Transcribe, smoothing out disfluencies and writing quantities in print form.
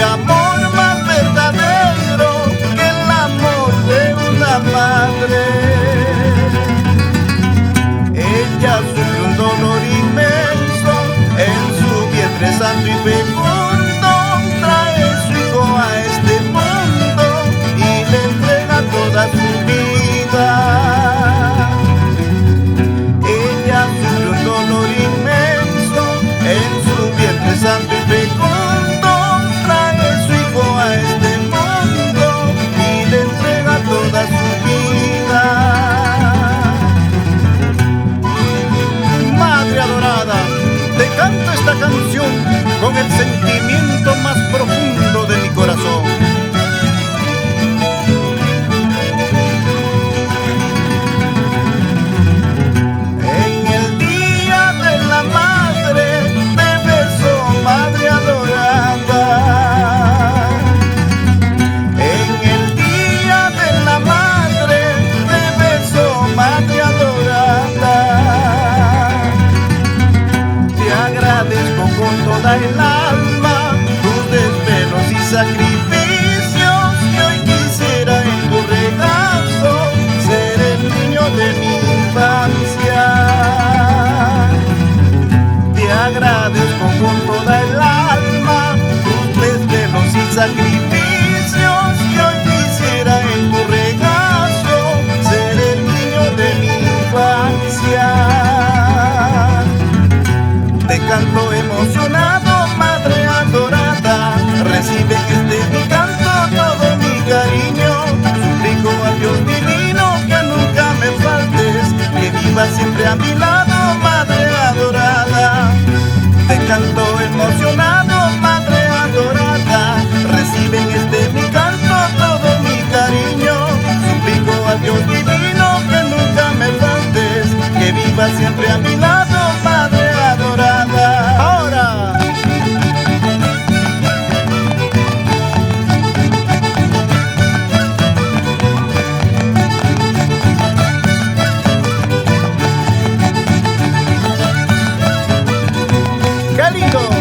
hay amor más verdadero que el amor de una madre. Ella sufre un dolor inmenso en su vientre santo y fecundo, trae su hijo a este mundo y le entrega toda su vida. Ella sufre un dolor inmenso en su vientre santo y fecundo, trae su hijo a este mundo y le entrega toda su vida. Madre adorada, te canto esta canción con el sentimiento más profundo de mi corazón. El alma, tus desvelos y sacrificios, que hoy quisiera en tu regazo ser el niño de mi infancia. Te agradezco con toda el alma tus desvelos y sacrificios, que hoy quisiera en tu regazo ser el niño de mi infancia. Te canto emocionado, madre adorada, recibe este mi canto todo mi cariño. Suplico a Dios divino que nunca me faltes, que vivas siempre a mi lado, madre adorada. Te canto emocionado, madre adorada, recibe este mi canto todo mi cariño. Suplico a Dios divino que nunca me faltes, que vivas siempre a mi lado, madre adorada. Ahora qué lindo.